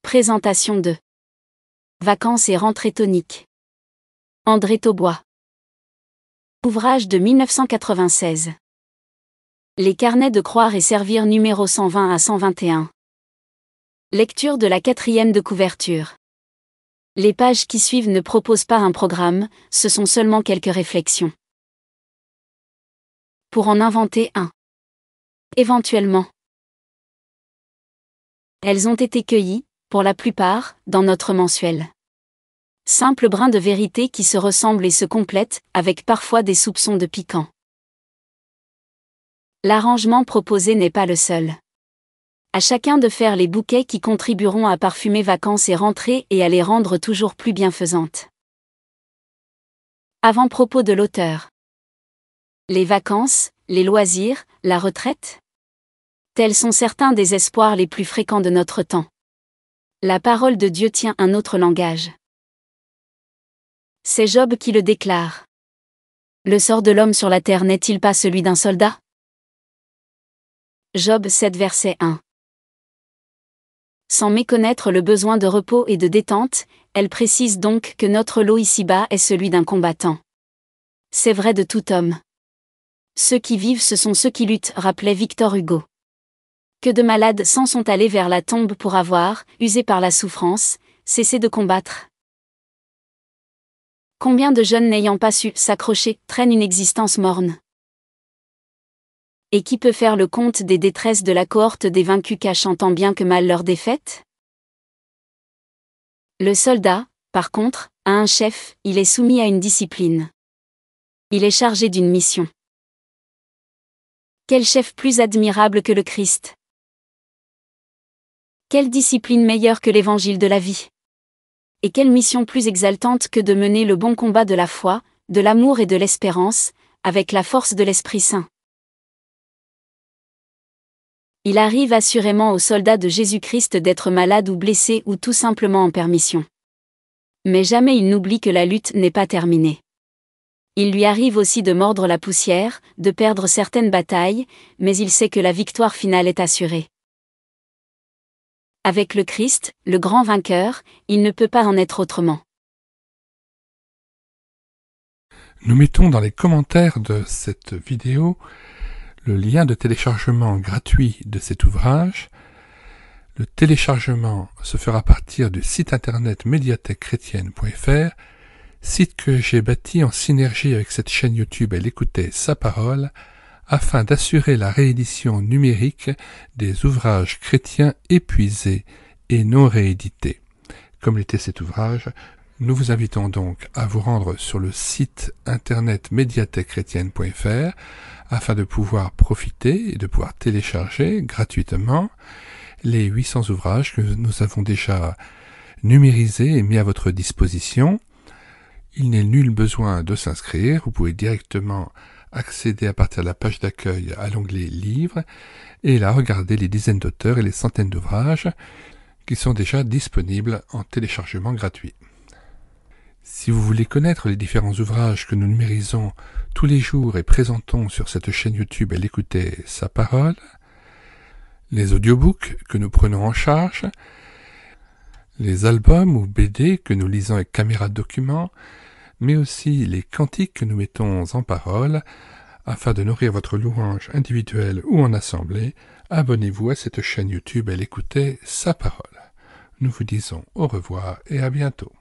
Présentation de Vacances et rentrée tonique. André Taubois. Ouvrage de 1996. Les carnets de croire et servir numéro 120 à 121. Lecture de la 4e de couverture. Les pages qui suivent ne proposent pas un programme, ce sont seulement quelques réflexions. Pour en inventer un. Éventuellement. Elles ont été cueillies, pour la plupart, dans notre mensuel. Simple brin de vérité qui se ressemble et se complète, avec parfois des soupçons de piquant. L'arrangement proposé n'est pas le seul. À chacun de faire les bouquets qui contribueront à parfumer vacances et rentrées et à les rendre toujours plus bienfaisantes. Avant-propos de l'auteur. Les vacances, les loisirs, la retraite ? Tels sont certains des espoirs les plus fréquents de notre temps. La parole de Dieu tient un autre langage. C'est Job qui le déclare. Le sort de l'homme sur la terre n'est-il pas celui d'un soldat ? Job 7 verset 1. Sans méconnaître le besoin de repos et de détente, elle précise donc que notre lot ici-bas est celui d'un combattant. C'est vrai de tout homme. Ceux qui vivent, ce sont ceux qui luttent, rappelait Victor Hugo. Que de malades s'en sont allés vers la tombe pour avoir, usés par la souffrance, cessé de combattre. Combien de jeunes n'ayant pas su s'accrocher traînent une existence morne? Et qui peut faire le compte des détresses de la cohorte des vaincus cachant tant bien que mal leur défaite? Le soldat, par contre, a un chef, il est soumis à une discipline. Il est chargé d'une mission. Quel chef plus admirable que le Christ? Quelle discipline meilleure que l'évangile de la vie? Et quelle mission plus exaltante que de mener le bon combat de la foi, de l'amour et de l'espérance, avec la force de l'Esprit Saint. Il arrive assurément aux soldats de Jésus-Christ d'être malades ou blessés ou tout simplement en permission. Mais jamais il n'oublie que la lutte n'est pas terminée. Il lui arrive aussi de mordre la poussière, de perdre certaines batailles, mais il sait que la victoire finale est assurée. Avec le Christ, le grand vainqueur, il ne peut pas en être autrement. Nous mettons dans les commentaires de cette vidéo le lien de téléchargement gratuit de cet ouvrage. Le téléchargement se fera à partir du site internet médiathèquechrétienne.fr, site que j'ai bâti en synergie avec cette chaîne YouTube Elle écoutait sa parole, afin d'assurer la réédition numérique des ouvrages chrétiens épuisés et non réédités. Comme l'était cet ouvrage, nous vous invitons donc à vous rendre sur le site internet médiathèquechrétienne.fr afin de pouvoir profiter et de pouvoir télécharger gratuitement les 800 ouvrages que nous avons déjà numérisés et mis à votre disposition. Il n'est nul besoin de s'inscrire, vous pouvez directement accéder à partir de la page d'accueil à l'onglet Livres et là regarder les dizaines d'auteurs et les centaines d'ouvrages qui sont déjà disponibles en téléchargement gratuit. Si vous voulez connaître les différents ouvrages que nous numérisons tous les jours et présentons sur cette chaîne YouTube Elle écoutait sa parole, les audiobooks que nous prenons en charge, les albums ou BD que nous lisons avec caméra de document, mais aussi les cantiques que nous mettons en parole, afin de nourrir votre louange individuelle ou en assemblée, abonnez-vous à cette chaîne YouTube Elle écoutait sa parole. Nous vous disons au revoir et à bientôt.